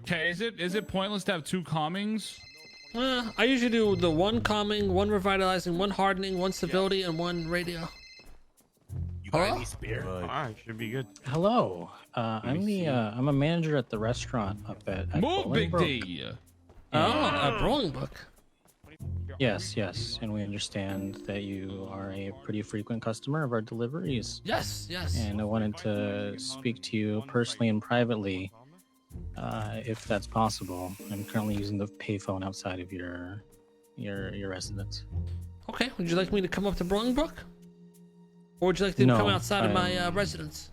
Okay, is it pointless to have 2 calmings? I usually do the 1 calming, 1 revitalizing, 1 hardening, 1 civility, and 1 radio. You got any spear? Alright, should be good. Hello. I'm a manager at the restaurant up at Move, Big Bolingbroke. D. Oh, a Bolingbroke. Yes, and we understand that you are a pretty frequent customer of our deliveries. Yes. And I wanted to speak to you personally and privately, if that's possible. I'm currently using the payphone outside of your residence. Okay, would you like me to come up to Bolingbroke? Or would you like to come outside of my residence?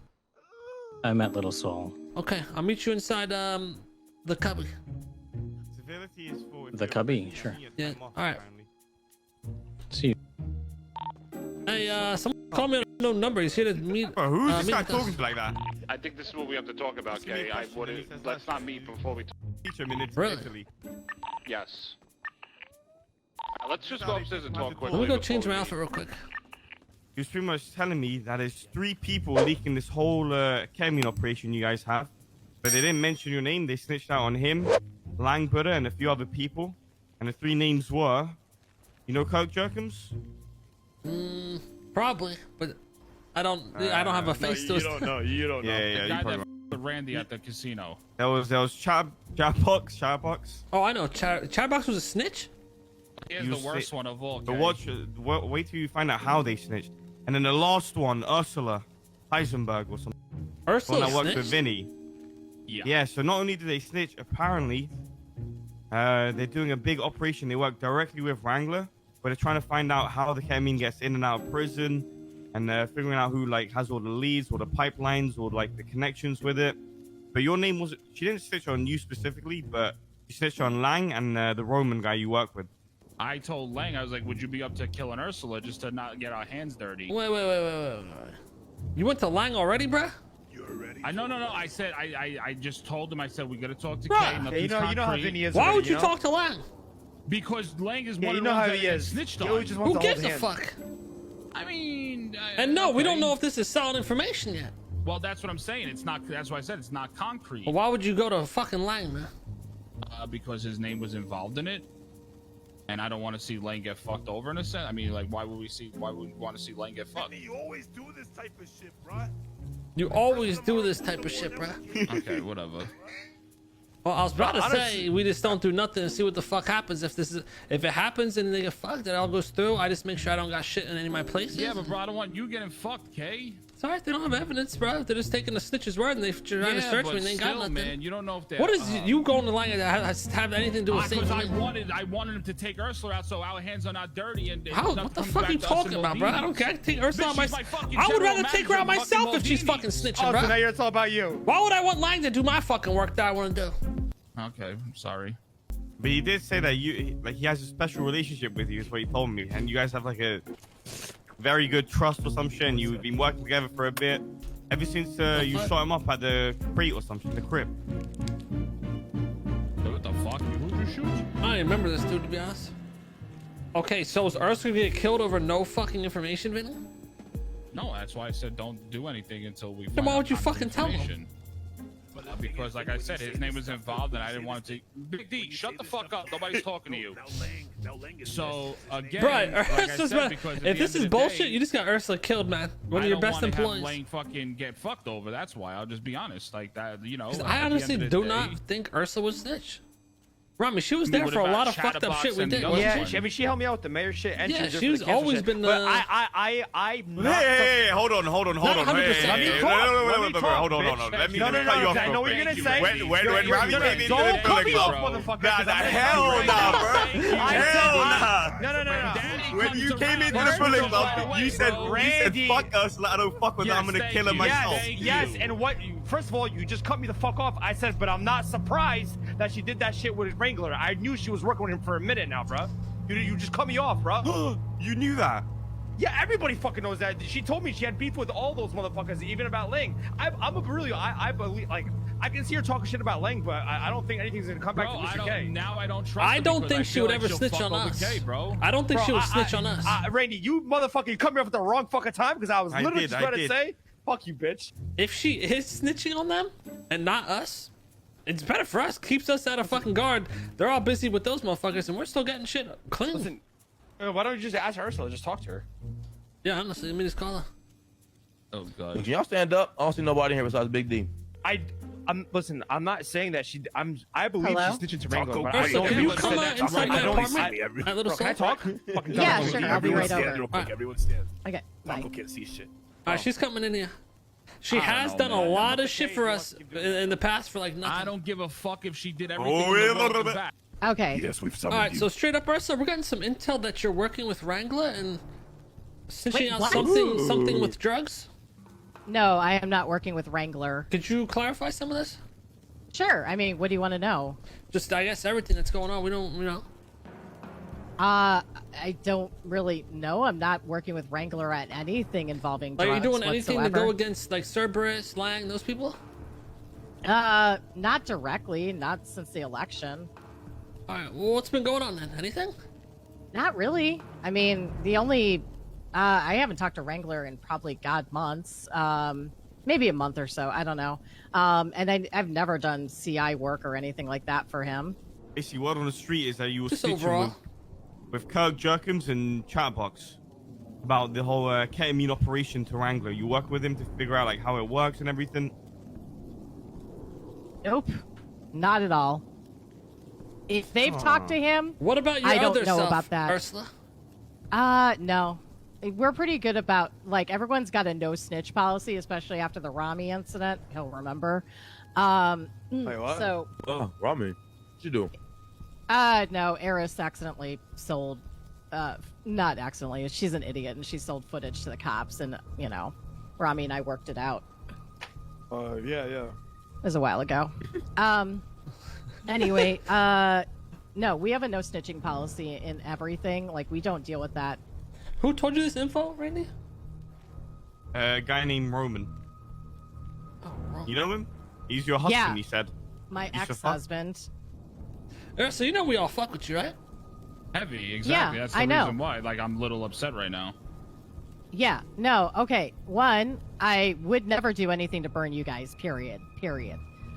I'm at Little Soul. Okay, I'll meet you inside the cubby. Civility is for The cubby, sure. Yeah, alright. See you. Hey, someone call me on a no number. He's here to meet. Bro, who's this meet guy with us. talking like that? I think this is what we have to talk about, Kay. Let's not meet before we. Teach him in Really? Italy. Yes. Let's just go upstairs and talk quickly. Let me go change my outfit real quick. He was pretty much telling me that there's 3 people leaking this whole ketamine operation you guys have, but they didn't mention your name. They snitched out on him, Lang Buddha, and a few other people. And the 3 names were, you know, Kirk Jerkins? Probably, but I don't have a face to it. You don't know. You don't know. Yeah, The you guy probably that f***ed Randy at the casino. There was Chatbox. Oh, I know. Chatbox was a snitch. He is You the worst say- one of all. But Kay. wait till you find out how they snitched. And then the last one, Ursula Heisenberg or something. The one Ursula that works with snitched. Vinny. Yeah, so not only do they snitch, apparently, they're doing a big operation. They work directly with Wrangler, but they're trying to find out how the ketamine gets in and out of prison, and they're figuring out who like has all the leads or the pipelines or like the connections with it. But your name was, she didn't snitch on you specifically, but she snitched on Lang and the Roman guy you work with. I told Lang, I was like, would you be up to killing Ursula just to not get our hands dirty? Wait. You went to Lang already, bruh? No. I said, I just told him, I said, we got to talk to Bruh. Kay. Yeah, Nothing's you know how concrete. Vinny is. Why already, would you know? talk to Lang? Because Lang is Yeah, one you of know the how ones he that is. snitched He always on. just wants Who to hold gives a hands. fuck? I mean... And no, we don't okay. know if this is solid information yet. Well, that's what I'm saying. It's not, that's why I said it's not concrete. Well, why would you go to fucking Lang, man? Because his name was involved in it. And I don't want to see Lang get fucked over in a sense. I mean, like, why would we want to see Lang get fucked? You always do this type of shit, bro. You always do this type of shit, bruh. Okay, whatever. Well, I was about to Honestly- say we just don't do nothing and see what the fuck happens. If it happens and they get fucked, it all goes through. I just make sure I don't got shit in any of my places. Yeah, but bro, I don't want you getting fucked, Kay. It's alright, they don't have evidence, bro. They're just taking the snitch's word and they're trying to search me and they ain't got still, nothing. man, you don't know if they. What is you going to Lang that have anything to do with Because saving me? I wanted him to take Ursula out so our hands are not dirty and. How? nothing What the comes fuck back are you to us in talking about, bro? I don't Maldini's. care. I can take Ursula Bitch, on my. she's my fucking I would general rather take her out manager in myself if she's fucking fucking Maldini's. snitching, Oh, bro. so now it's all about you. Why would I want Lang to do my fucking work that I want to do? Okay, I'm sorry. But he did say that he has a special relationship with you, is what he told me, and you guys have like a very good trust or some shit, and you've been working together for a bit. Ever since you shot him up at the crate or something, the crib. What the fuck? Who'd you shoot? I don't even remember this dude, to be honest. Okay, so is Ursula gonna get killed over no fucking information, Vinny? No, that's why I said don't do anything until we. Then why find would you out fucking tell him? information. Because, like I said, his name was involved, and I didn't want to take. Big D, shut the fuck up. Nobody's talking to you. So again, Right, like I Ursula's said, bad. because at If the this end is of the bullshit, day, you just got Ursula killed, man. One of your best I don't wanna employees. have Lane fucking get fucked over. That's why. I'll just be honest, like that. You know. 'Cause at I the honestly end of do the not day- think Ursula was snitch. Rami, she was I mean, there what for a about lot of fucked up Chatterbox shit we and the did. other wasn't Yeah, she? I mean, she helped me out with the mayor shit, and Yeah, she was she's always been the. But I'm not. Hey, hold on. Not Hey, 100%. hey, Let me hey, talk. no, Let me talk, hold on. bitch. Let me No, cut you off I know real what you're quick. gonna say. When Rami came into Don't the cut me off, bro. motherfucker. Nah, 'cause I'm hell gonna nah, bro. I Hell said- nah. No. When you came into the bullet club, you said, Randy. fuck us, I don't fuck with her, I'm gonna Yes, kill her thank you. myself. Yes, and what? First of all, you just cut me the fuck off. I said, but I'm not surprised that she did that shit with Wrangler. I knew she was working with him for a minute now, bro. You just cut me off, bro. You knew that? Yeah, everybody fucking knows that. She told me she had beef with all those motherfuckers, even about Lang. I believe, like, I can see her talking shit about Lang, but I don't think anything's gonna come back Bro, to Mr. K. now I don't trust. I her don't because think she feel would like ever she'll snitch fuck on over us. Kay, bro. I don't think Bro, she would snitch on us. Randy, you motherfucker, you cut me off at the wrong fucking time because I was I literally did, just I about to did. say, fuck you, bitch. If she is snitching on them and not us, It's better for us. Keeps us out of fucking guard. They're all busy with those motherfuckers, and we're still getting shit clean. Listen, why don't you just ask Ursula? Just talk to her. Yeah, honestly, let me just call her. Oh god. Can y'all stand up? I don't see nobody here besides Big D. Listen, I'm not saying that I believe Hello? she's snitching to Wrangler. But Ursula, can you come inside my don't- apartment? My little Can I soul? talk? Fucking Yeah, talk. sure. I'll be right over. Real quick, everyone stand. Okay, bye. Taco can't see shit. All right, she's coming in here. She I don't has know, done a man. lot of shit for us in the past for like nothing. I don't give a fuck if she did everything. Oh, in yeah, the world little to bit. back. Okay. Yes, we've All summoned right, you. so straight up, Ursula, we're getting some intel that you're working with Wrangler and snitching Wait, out what? something with drugs. No, I am not working with Wrangler. Could you clarify some of this? Sure. I mean, what do you want to know? Just, I guess, everything that's going on. We don't, you know. I don't really know. I'm not working with Wrangler at anything involving Like, are you drugs doing anything to whatsoever. go against, like, Cerberus, Lang, those people? Not directly. Not since the election. All right, well, what's been going on then? Anything? Not really. I mean, the only I haven't talked to Wrangler in probably months. Maybe a month or so. I don't know. And I've never done CI work or anything like that for him. Basically, word on the street is that you were Just snitching overall. with Kirk Jerkins and Chatbox about the whole ketamine operation to Wrangler. You work with him to figure out like how it works and everything. Nope, not at all. If they've talked to him, What about your I don't other know self, about that. Ursula? no. We're pretty good about, like, everyone's got a no snitch policy, especially after the Rami incident. He'll remember. Wait, what? So, Oh, Rami. What you do? no, Eris accidentally sold, not accidentally, she's an idiot, and she sold footage to the cops, and, you know, Rami and I worked it out. Yeah. It was a while ago. Anyway, no, we have a no snitching policy in everything. Like, we don't deal with that. Who told you this info, Randy? A guy named Roman. Oh, wrong. You know him? He's your husband, Yeah. he said. My You should fuck- ex-husband. Ursula, you know we all fuck with you, right? Heavy, exactly. Yeah, That's the I know. reason why. Like, I'm a little upset right now. Yeah, no, okay. One, I would never do anything to burn you guys, period.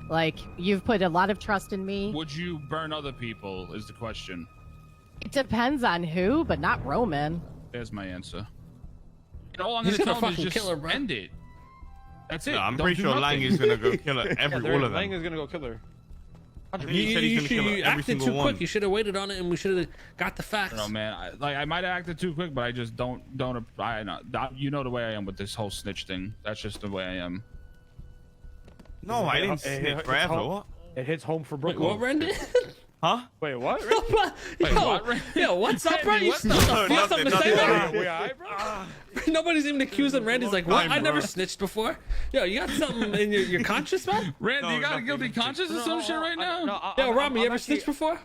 Like, you've put a lot of trust in me. Would you burn other people? Is the question. It depends on who, but not Roman. There's my answer. And all I'm He's gonna gonna tell him is fucking just kill her, bro. end it. That's it. No, I'm Don't pretty do sure Lang nothing. is gonna go kill it. All of Lang them. is gonna go kill her. I think he said he's gonna kill you every acted single too one. quick. You should have waited on it, and we should have got the facts. No, man. I might have acted too quick, but I just don't. You know the way I am with this whole snitch thing. That's just the way I am. No, I didn't snitch forever. What? It hits home for Wait, Brooklyn. what, Randy? Huh? Wait, what? Yo, what's up, Randy? what You the- got something to say, Randy? Wait, alright, bro? Nobody's even accusing Randy's like, what? time, I never bro. snitched before. Yo, you got something in your conscience, man? Randy, No, you got a nothing. guilty conscience or some shit right now? Yo, Rami, you ever snitched before?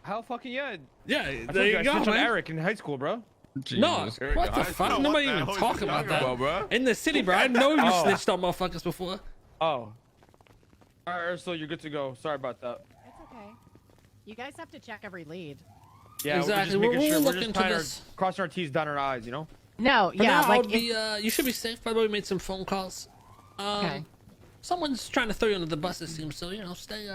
Hell fucking yeah. Yeah, I told there you I you go, snitched on man. Eric in high school, bro. No, Jesus. what the fuck? What Nobody the even hell is talking he about talking that. Well, bro. In the city, bro. I know you snitched on motherfuckers before. Oh. Alright, Ursula, you're good to go. Sorry about that. It's okay. You guys have to check every lead. Yeah, Exactly. we're just making We'll sure. look We're just into trying this. to cross our T's, dot our I's, you know? No, For yeah, now, like, I'll be, you should be safe. By the way, we made some phone calls. okay. Someone's trying to throw you under the bus, it seems. So, stay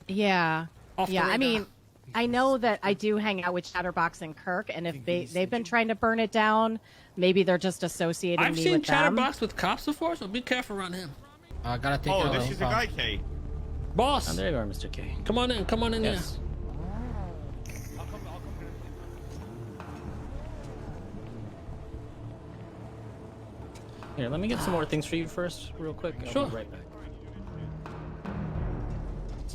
Yeah. off the Yeah, I radar. mean, I know that I do hang out with Chatterbox and Kirk, and if they've been trying to burn it down, maybe they're just associating I've me seen with them. Chatterbox with cops before, so be careful around him. I gotta take Oh, care this of is a guy, K. Boss, Oh, there you are, Mr. K. come on in Yes. Here, let me get some more things for you first, real quick. I'll Sure. be right back. here.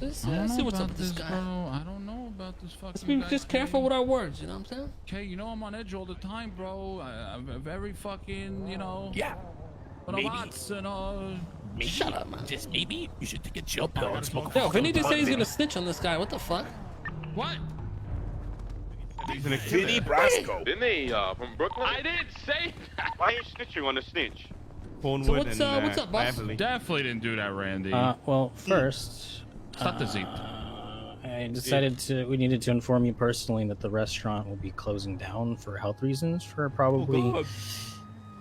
Just, I don't see know what's up about with this this, guy. bro. I don't know about this fucking Let's be guy, just K. careful with our words, you know what I'm saying? Okay, you know I'm on edge all the time, bro. I'm very fucking, Yeah. but Maybe. I'm hot, Maybe, Shut up, man. Just maybe you should take a chill pill and smoke a Yo, Vinny just said he's fucking gonna snitch on this guy. What the fuck? What? He's gonna kill Vinny it. Brasco. Didn't they, from Brooklyn? I didn't say that. Why are you snitching on the snitch? Cornwood So what's, and, what's up, boss? Beverly. Definitely didn't do that, Randy. Well, first, Stop the zip. I decided we needed to inform you personally that the restaurant will be closing down for health reasons for probably God.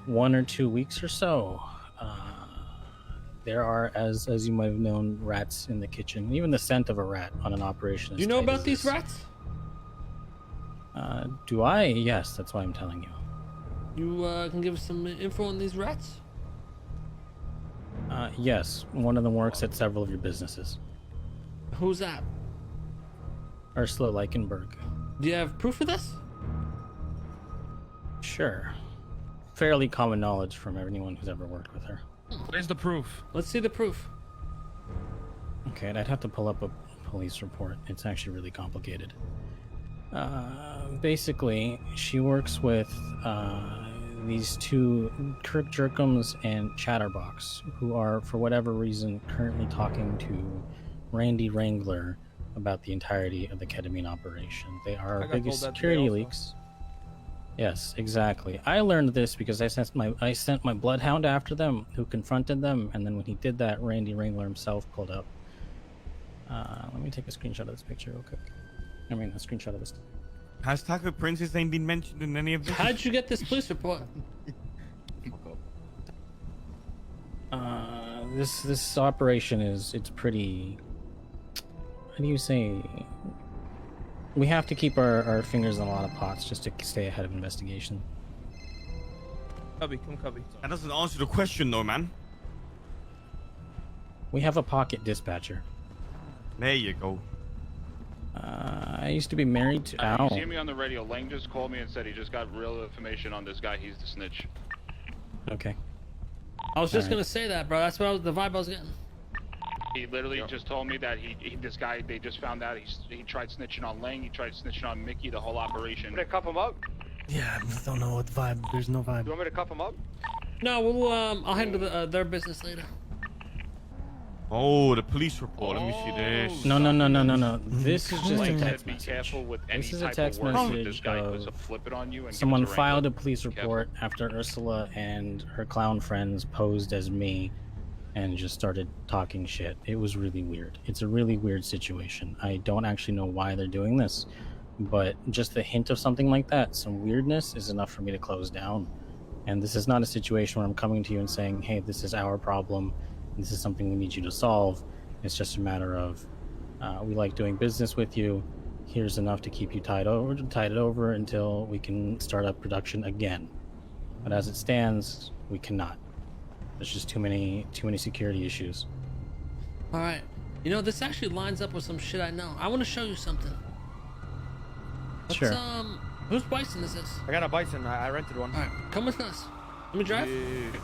1 or 2 weeks or so. there are, as you might have known, rats in the kitchen. Even the scent of a rat on an operation. Do you know about these rats? Do I? Yes, that's why I'm telling you. You can give us some info on these rats? Yes, one of them works at several of your businesses. Who's that? Ursula Leichenberg. Do you have proof of this? Sure. Fairly common knowledge from anyone who's ever worked with her. Where's the proof? Let's see the proof. Okay, and I'd have to pull up a police report. It's actually really complicated. Basically, she works with these two, Kirk Jerkums and Chatterbox, who are, for whatever reason, currently talking to Randy Wrangler about the entirety of the ketamine operation. They are biggest security leaks. Yes, exactly. I learned this because I sent my bloodhound after them, who confronted them, and then when he did that, Randy Wrangler himself pulled up. Let me take a screenshot of this picture real quick. I mean, a screenshot of this. Has Taco Prince's name been mentioned in any of this? How'd you get this police report? This operation it's pretty. How do you say? We have to keep our fingers in a lot of pots just to stay ahead of investigation. Cubby, come Cubby. That doesn't answer the question, though, man. We have a pocket dispatcher. There you go. I used to be married to. Ow. You see me on the radio. Lang just called me and said he just got real information on this guy. He's the snitch. Okay. I was just gonna say that, bro. That's what the vibe I was getting. He literally just told me that this guy, they just found out he tried snitching on Lang, he tried snitching on Mickey, the whole operation. Want me to cuff him up? Yeah, I just don't know what vibe. There's no vibe. You want me to cuff him up? No, we'll I'll handle their business later. Oh, the police report. Let me see this. No. This is just a Lang text said be message. careful with any This is a type text of work with message this guy of puts a flip it on you and someone gives filed a Wrangler. police report after Ursula and her clown friends posed as me and just started talking shit. It was really weird. It's a really weird situation. I don't actually know why they're doing this, but just the hint of something like that, some weirdness, is enough for me to close down. And this is not a situation where I'm coming to you and saying, hey, this is our problem, this is something we need you to solve. It's just a matter of we like doing business with you. Here's enough to keep you tied it over until we can start up production again. But as it stands, we cannot. There's just too many security issues. All right. You know, this actually lines up with some shit I know. I want to show you something. Sure. Whose bison is this? I got a bison. I rented one. All right, come with us. Let me drive. Yeah.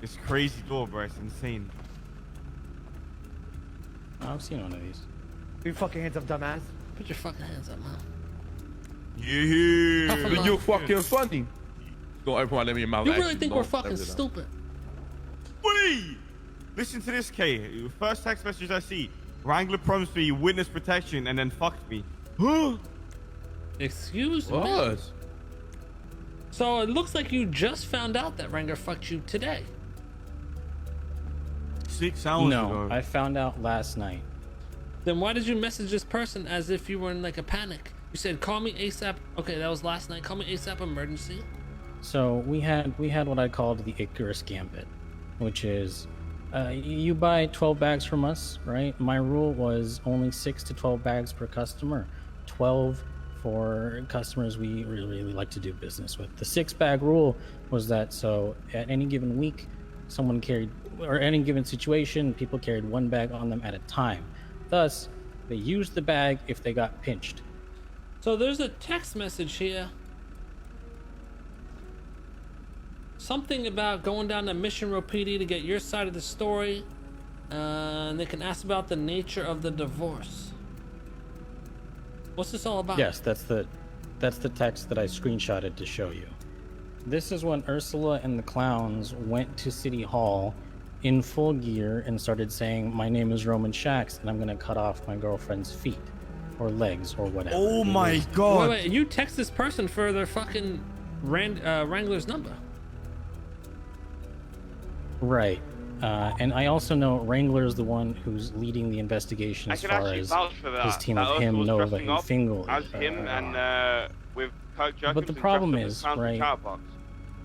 This crazy door, bro. It's insane. I've seen one of these. Put your fucking hands up, dumbass. Put your fucking hands up, man. Yeah. Puff 'em up. You fucking funny. Go everyone let me in my You really think we're fucking stupid? Wait! Listen to this, K. First text message I see. Wrangler promised me witness protection and then fucked me. Huh? Excuse me? What? So it looks like you just found out that Wrangler fucked you today. 6 hours ago. No, I found out last night. Then why did you message this person as if you were in like a panic? You said, call me ASAP. Okay, that was last night. Call me ASAP emergency. So we had what I called the Icarus Gambit, which is you buy 12 bags from us, right? My rule was only 6 to 12 bags per customer, 12 for customers we really like to do business with. The 6-bag rule was that so at any given week, someone carried, or any given situation, people carried 1 bag on them at a time. Thus, they used the bag if they got pinched. So there's a text message here. Something about going down to Mission Row PD to get your side of the story. And they can ask about the nature of the divorce. What's this all about? Yes, that's the text that I screenshotted to show you. This is when Ursula and the clowns went to City Hall in full gear and started saying, my name is Roman Shax and I'm gonna cut off my girlfriend's feet or legs or whatever. Oh my god. Wait, you text this person for their fucking Wrangler's number. Right. And I also know Wrangler is the one who's leading the investigation as far as his team of him, Nova, and Fingal. As him and with Kirk Jerkins. But the problem is, right,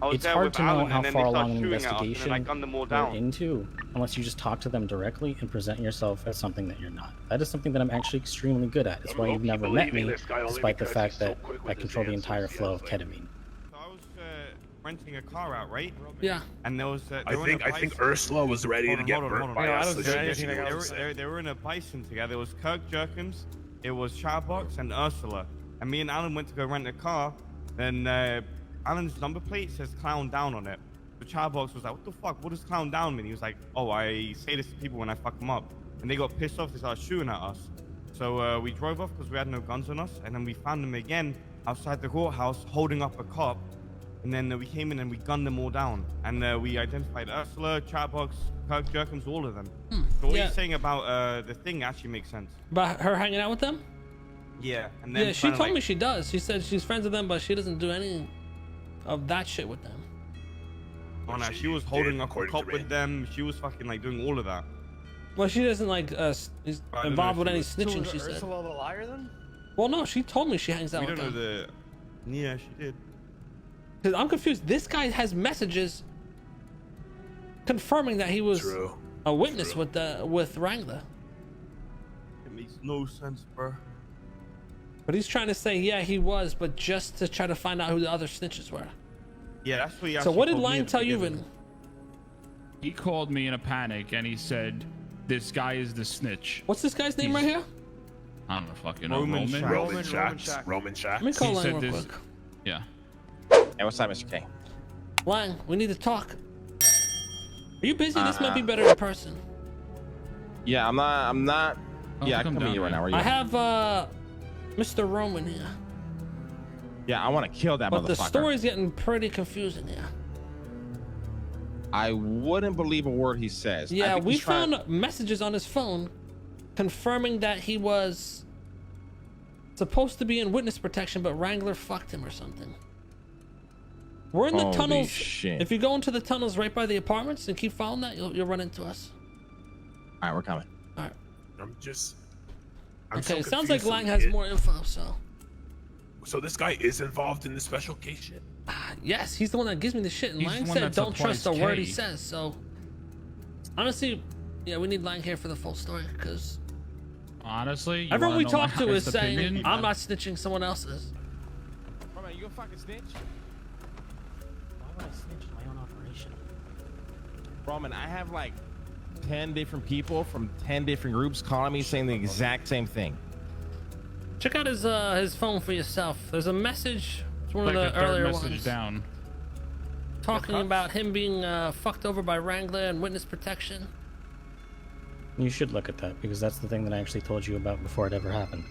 I was It's there hard with to know Alan, how and then far they along started an shooting at us, and investigation then I gunned them all we're down. into unless you just talk to them directly and present yourself as something that you're not. That is something that I'm actually extremely good at. It's why you've never met me, despite the fact that I control the entire flow of ketamine. So I was renting a car out, right? Yeah. And there was. I think Ursula was ready to get burnt by us. They were in a bison together. It was Kirk Jerkins, it was Charbox, and Ursula. And me and Alan went to go rent a car. Then Alan's number plate says "clown down" on it. The Charbox was like, "What the fuck? What does clown down mean?" He was like, "Oh, I say this to people when I fuck them up." And they got pissed off. They started shooting at us. So we drove off because we had no guns on us. And then we found them again outside the courthouse holding up a cop. And then we came in and we gunned them all down. And we identified Ursula, Charbox, Kirk Jerkins, all of them. So what you're saying about the thing actually makes sense. About her hanging out with them? Yeah. And then Yeah, she told me she does. She said she's friends with them, but she doesn't do any of that shit with them. Oh no, she was holding up a cop with them. She was fucking like doing all of that. Well, she doesn't like is involved with any snitching. So She said. Ursula the liar then? Well, no, she told me she hangs out We with don't know them. Yeah, she did. Because I'm confused. This guy has messages confirming that he was a witness with Wrangler. It makes no sense, bro. But he's trying to say, yeah, he was, but just to try to find out who the other snitches were. Yeah, that's what he So what did told me Lang at the tell you, beginning. Vin? He called me in a panic and he said, "This guy is the snitch." What's this guy's name right here? I don't know, fucking know. Roman Shack. Roman Shack. Let me call He Lang said real this. quick. Yeah. Hey, what's up, Mr. K? Lang, we need to talk. Are you busy? This might be better in person. Yeah, I'm not. Oh, Yeah, I come can meet down, you right now. man. Where you I at? have Mr. Roman here. Yeah, I want to kill that But motherfucker. the story's getting pretty confusing here. I wouldn't believe a word he says. I Yeah, think we he's trying- found messages on his phone confirming that he was supposed to be in witness protection, but Wrangler fucked him or something. We're in the Holy tunnels. shit. If you go into the tunnels right by the apartments and keep following that, you'll run into us. All right, we're coming. All right. I'm Okay, so it sounds like confused. Lang has more info, so. So this guy is involved in the special case shit. Yes, he's the one that gives me the shit, and He's Lang the one said that don't trust a supplies word he K. says, so. Honestly, yeah, we need Lang here for the full story, because Honestly, you everyone we wanna know my talk to is honest saying, opinion? I'm not snitching, someone else is. Bro, man, you a fucking snitch? Why would I snitch my own operation? Roman, I have like 10 different people from 10 different groups calling me saying the exact same thing. Check out his phone for yourself. There's a message. It's one Like of the the third earlier message ones. down. Talking about him being fucked over by Wrangler and witness protection. You should look at that because that's the thing that I actually told you about before it ever happened.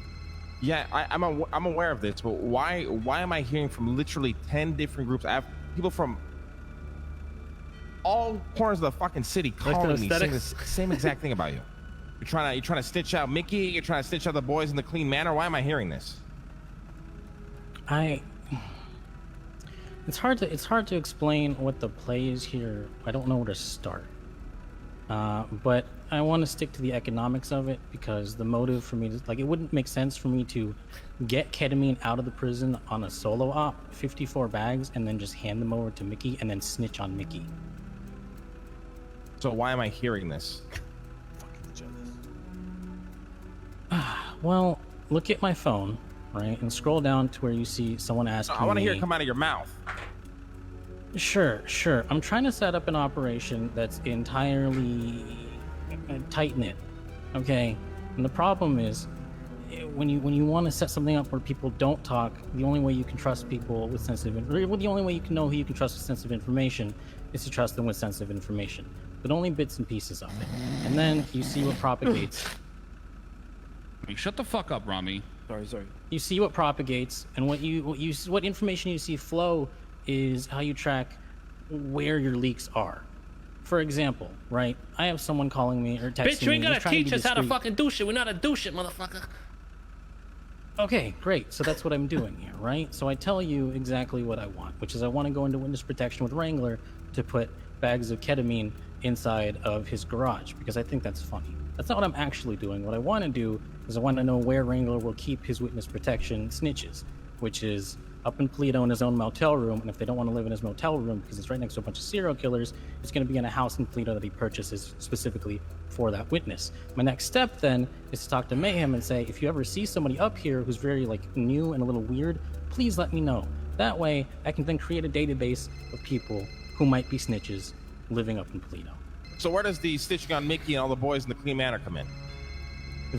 Yeah, I'm aware of this, but why am I hearing from literally 10 different groups? I have people from all corners of the fucking city calling me saying the aesthetics? same exact thing about you. You're trying to stitch out Mickey. You're trying to stitch out the boys in the clean manner. Why am I hearing this? It's hard to explain what the play is here. I don't know where to start. But I want to stick to the economics of it because the motive for me to, like, it wouldn't make sense for me to get ketamine out of the prison on a solo op, 54 bags, and then just hand them over to Mickey and then snitch on Mickey. So why am I hearing this? Well, look at my phone, right, and scroll down to where you see someone asking me. I want to hear it come out of your mouth. Sure. I'm trying to set up an operation that's entirely tight-knit, okay? And the problem is, when you want to set something up where people don't talk, the only way you can trust people with sensitive, the only way you can know who you can trust with sensitive information is to trust them with sensitive information, but only bits and pieces of it. And then you see what propagates. Hey, shut the fuck up, Rami. Sorry. You see what propagates, and what information you see flow is how you track where your leaks are. For example, right? I have someone calling me or texting me. Bitch, you ain't just gotta trying teach be us how to discreet. fucking do shit. We know how to do shit, motherfucker. Okay, great. So that's what I'm doing here, right? So I tell you exactly what I want, which is I want to go into witness protection with Wrangler to put bags of ketamine inside of his garage because I think that's funny. That's not what I'm actually doing. What I want to do is I want to know where Wrangler will keep his witness protection snitches, which is up in Paleto in his own motel room, and if they don't want to live in his motel room because it's right next to a bunch of serial killers, it's going to be in a house in Paleto that he purchases specifically for that witness. My next step then is to talk to Mayhem and say, if you ever see somebody up here who's very like new and a little weird, please let me know. That way I can then create a database of people who might be snitches living up in Paleto. So where does the stitching on Mickey and all the boys in the Clean Manor come in?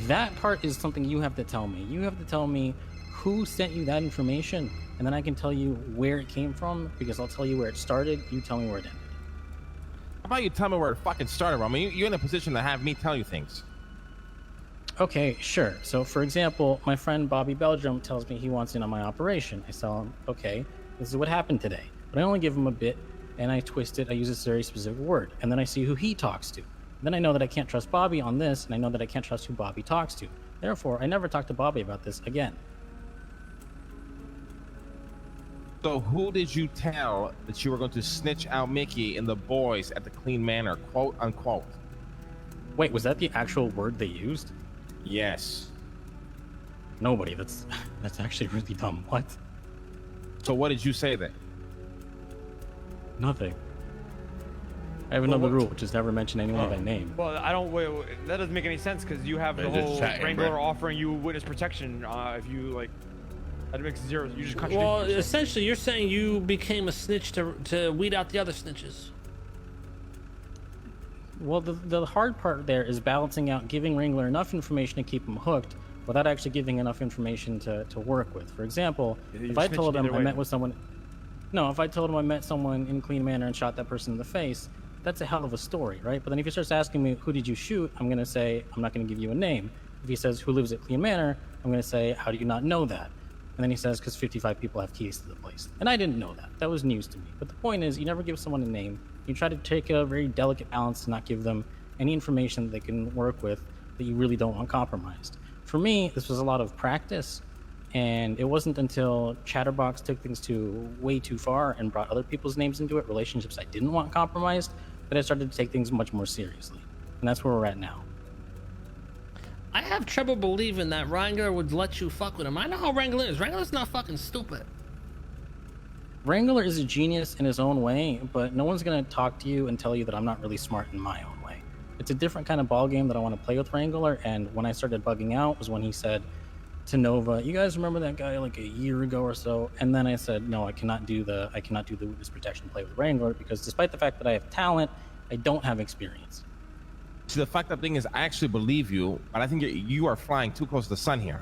That part is something you have to tell me. You have to tell me who sent you that information, and then I can tell you where it came from, because I'll tell you where it started, you tell me where it ended. How about you tell me where it fucking started, Roman? You're in a position to have me tell you things. Okay, sure. So, for example, my friend Bobby Belgium tells me he wants in on my operation. I tell him, okay, this is what happened today. But I only give him a bit, and I twist it, I use a very specific word, and then I see who he talks to. Then I know that I can't trust Bobby on this, and I know that I can't trust who Bobby talks to. Therefore, I never talk to Bobby about this again. So who did you tell that you were going to snitch out Mickey and the boys at the Clean Manor, quote unquote? Wait, was that the actual word they used? Yes. Nobody. That's actually really dumb. What? So what did you say then? Nothing. I have another rule, which is never mention anyone by name. Well, I don't. Wait, that doesn't make any sense because you have the whole Wrangler offering you witness protection. If you like, that makes zero. You just contradict Well, yourself. essentially, you're saying you became a snitch to weed out the other snitches. Well, the hard part there is balancing out giving Wrangler enough information to keep him hooked without actually giving enough information to work with. For example, if I told him I met with someone... No, if I told him I met someone in Clean Manor and shot that person in the face, that's a hell of a story, right? But then if he starts asking me, who did you shoot? I'm going to say, I'm not going to give you a name. If he says, who lives at Clean Manor? I'm going to say, how do you not know that? And then he says, because 55 people have keys to the place. And I didn't know that. That was news to me. But the point is, you never give someone a name. You try to take a very delicate balance to not give them any information that they can work with that you really don't want compromised. For me, this was a lot of practice. And it wasn't until Chatterbox took things way too far and brought other people's names into it, relationships I didn't want compromised, that I started to take things much more seriously. And that's where we're at now. I have trouble believing that Wrangler would let you fuck with him. I know how Wrangler is. Wrangler's not fucking stupid. Wrangler is a genius in his own way, but no one's going to talk to you and tell you that I'm not really smart in my own way. It's a different kind of ball game that I want to play with Wrangler, and when I started bugging out was when he said to Nova, you guys remember that guy like a year ago or so? And then I said, no, I cannot do the witness protection play with Wrangler, because despite the fact that I have talent, I don't have experience. See, the fucked up thing is I actually believe you, but I think you are flying too close to the sun here.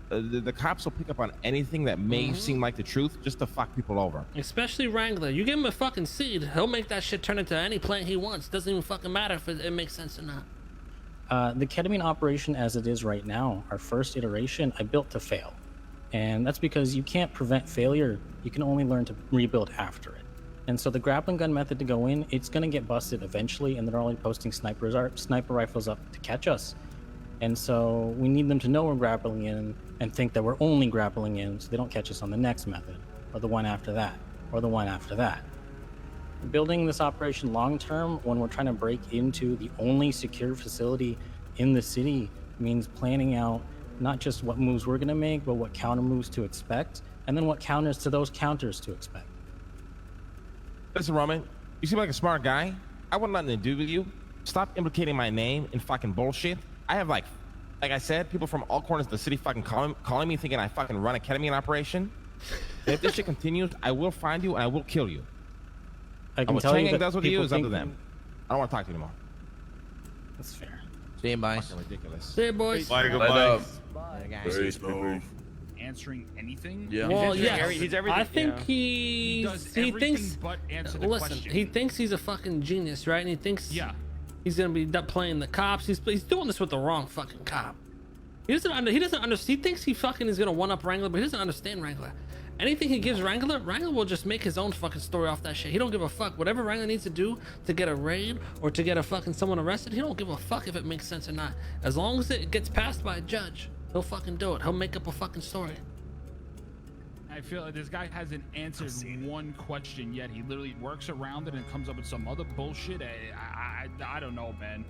The cops will pick up on anything that may seem like the truth just to fuck people over. Especially Wrangler. You give him a fucking seed, he'll make that shit turn into any plan he wants. Doesn't even fucking matter if it makes sense or not. The ketamine operation as it is right now, our first iteration, I built to fail. And that's because you can't prevent failure. You can only learn to rebuild after it. And so the grappling gun method to go in, it's going to get busted eventually, and they're only posting sniper rifles up to catch us. And so we need them to know we're grappling in and think that we're only grappling in so they don't catch us on the next method, or the one after that, or the one after that. Building this operation long term, when we're trying to break into the only secure facility in the city, means planning out not just what moves we're going to make, but what counter moves to expect, and then what counters to those counters to expect. Listen, Roman, you seem like a smart guy. I want nothing to do with you. Stop implicating my name in fucking bullshit. I have like I said, people from all corners of the city fucking calling me thinking I fucking run a ketamine operation. And if this shit continues, I will find you and I will kill you. I can what tell Chang you Gang that does with you people is up to think- them. I don't want to talk to you anymore. That's fair. See you, boys. Fucking ridiculous. See you, boys. Bye, Let goodbye. up. Very smooth. Answering anything? Yeah. Well, He's yeah, everything, I think yeah. He does he everything thinks. but answer the Listen, question. he thinks he's a fucking genius, right? And he thinks Yeah. he's gonna be playing the cops. He's doing this with the wrong fucking cop. He doesn't understand. He thinks he fucking is gonna one up Wrangler, but he doesn't understand Wrangler. Anything he gives Wrangler will just make his own fucking story off that shit. He don't give a fuck. Whatever Wrangler needs to do to get a raid or to get a fucking someone arrested, he don't give a fuck if it makes sense or not. As long as it gets passed by a judge, he'll fucking do it. He'll make up a fucking story. I feel like this guy hasn't answered one question yet. He literally works around it and comes up with some other bullshit. I don't know, man.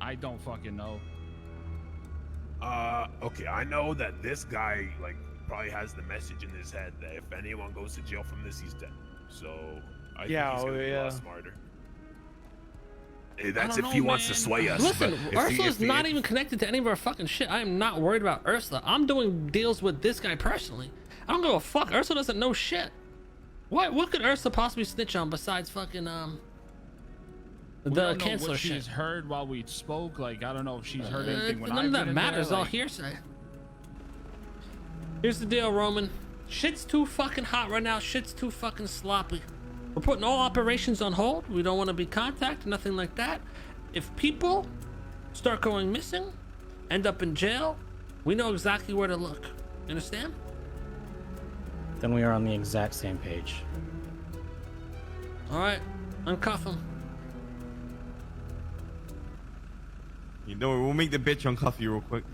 I don't fucking know. Okay, I know that this guy, like, probably has the message in his head that if anyone goes to jail from this, he's dead. So I think Yeah, he's gonna be a yeah. lot smarter. That's don't if he know, wants to man. sway us. Listen, but if he- Ursula's if he- not even connected to any of our fucking shit. I am not worried about Ursula. I'm doing deals with this guy personally. I don't give a fuck. Ursula doesn't know shit. What could Ursula possibly snitch on besides fucking We the don't know canceller what shit? she's heard while we spoke. Like, I don't know if she's heard anything when None I've of been that in matters. there, All like- hearsay. Here's the deal, Roman. Shit's too fucking hot right now. Shit's too fucking sloppy. We're putting all operations on hold. We don't want to be contacted, nothing like that. If people start going missing, end up in jail, we know exactly where to look. You understand? Then we are on the exact same page. All right, uncuff him. You know, we'll make the bitch uncuff you real quick.